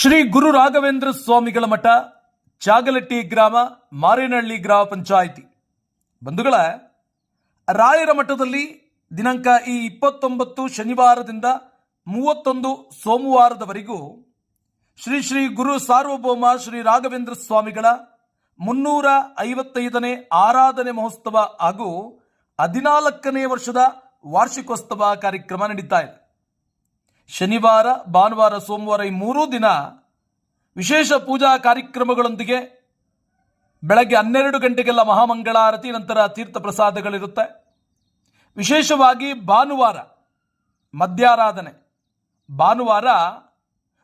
ಶ್ರೀ ಗುರು ರಾಘವೇಂದ್ರ ಸ್ವಾಮಿಗಳ ಮಠ, ಚಾಗಲಟ್ಟಿ ಗ್ರಾಮ, ಮಾರೇನಹಳ್ಳಿ ಗ್ರಾಮ ಪಂಚಾಯಿತಿ. ಬಂಧುಗಳ, ರಾಯರ ಮಠದಲ್ಲಿ ದಿನಾಂಕ ಈ 29 ಶನಿವಾರದಿಂದ 31 ಸೋಮವಾರದವರೆಗೂ ಶ್ರೀ ಶ್ರೀ ಗುರು ಸಾರ್ವಭೌಮ ಶ್ರೀ ರಾಘವೇಂದ್ರ ಸ್ವಾಮಿಗಳ 355ನೇ ಆರಾಧನೆ ಮಹೋತ್ಸವ ಹಾಗೂ 14ನೇ ವರ್ಷದ ವಾರ್ಷಿಕೋತ್ಸವ ಕಾರ್ಯಕ್ರಮ ನಡೀತಾ ಇದೆ. ಶನಿವಾರ, ಭಾನುವಾರ, ಸೋಮವಾರ ಈ 3 ದಿನ ವಿಶೇಷ ಪೂಜಾ ಕಾರ್ಯಕ್ರಮಗಳೊಂದಿಗೆ ಬೆಳಗ್ಗೆ 12 ಗಂಟೆಗೆಲ್ಲ ಮಹಾಮಂಗಳಾರತಿ, ನಂತರ ತೀರ್ಥ ಪ್ರಸಾದಗಳಿರುತ್ತೆ. ವಿಶೇಷವಾಗಿ ಭಾನುವಾರ ಮಧ್ಯಾರಾಧನೆ. ಭಾನುವಾರ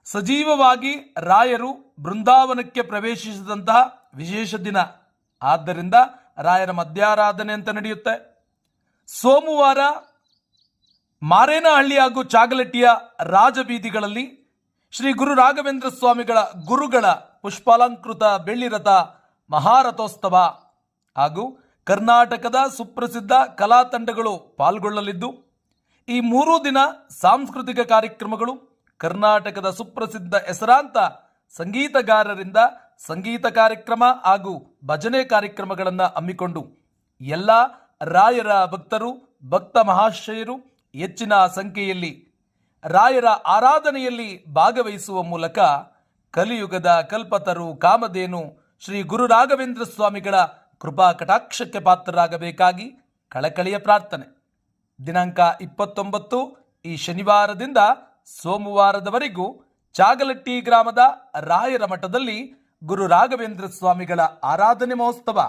ಸಜೀವವಾಗಿ ರಾಯರು ಬೃಂದಾವನಕ್ಕೆ ಪ್ರವೇಶಿಸಿದಂತಹ ವಿಶೇಷ ದಿನ. ಆದ್ದರಿಂದ ರಾಯರ ಮಧ್ಯಾರಾಧನೆ ಅಂತ ನಡೆಯುತ್ತೆ. ಸೋಮವಾರ ಮಾರೇನಹಳ್ಳಿ ಹಾಗೂ ಚಾಗಲಟ್ಟಿಯ ರಾಜಬೀದಿಗಳಲ್ಲಿ ಶ್ರೀ ಗುರು ರಾಘವೇಂದ್ರ ಸ್ವಾಮಿಗಳ ಗುರುಗಳ ಪುಷ್ಪಾಲಂಕೃತ ಬೆಳ್ಳಿ ರಥ ಮಹಾರಥೋತ್ಸವ ಹಾಗೂ ಕರ್ನಾಟಕದ ಸುಪ್ರಸಿದ್ಧ ಕಲಾ ತಂಡಗಳು ಪಾಲ್ಗೊಳ್ಳಲಿದ್ದು, ಈ 3 ದಿನ ಸಾಂಸ್ಕೃತಿಕ ಕಾರ್ಯಕ್ರಮಗಳು, ಕರ್ನಾಟಕದ ಸುಪ್ರಸಿದ್ಧ ಹೆಸರಾಂತ ಸಂಗೀತಗಾರರಿಂದ ಸಂಗೀತ ಕಾರ್ಯಕ್ರಮ ಹಾಗೂ ಭಜನೆ ಕಾರ್ಯಕ್ರಮಗಳನ್ನು ಹಮ್ಮಿಕೊಂಡು ಎಲ್ಲ ರಾಯರ ಭಕ್ತರು, ಭಕ್ತ ಮಹಾಶಯರು ಹೆಚ್ಚಿನ ಸಂಖ್ಯೆಯಲ್ಲಿ ರಾಯರ ಆರಾಧನೆಯಲ್ಲಿ ಭಾಗವಹಿಸುವ ಮೂಲಕ ಕಲಿಯುಗದ ಕಲ್ಪತರು ಕಾಮಧೇನು ಶ್ರೀ ಗುರು ರಾಘವೇಂದ್ರ ಸ್ವಾಮಿಗಳ ಕೃಪಾ ಕಟಾಕ್ಷಕ್ಕೆ ಪಾತ್ರರಾಗಬೇಕಾಗಿ ಕಳಕಳಿಯ ಪ್ರಾರ್ಥನೆ. ದಿನಾಂಕ 29 ಈ ಶನಿವಾರದಿಂದ ಸೋಮವಾರದವರೆಗೂ ಚಾಗಲಟ್ಟಿ ಗ್ರಾಮದ ರಾಯರ ಮಠದಲ್ಲಿ ಗುರು ರಾಘವೇಂದ್ರ ಸ್ವಾಮಿಗಳ ಆರಾಧನೆ ಮಹೋತ್ಸವ.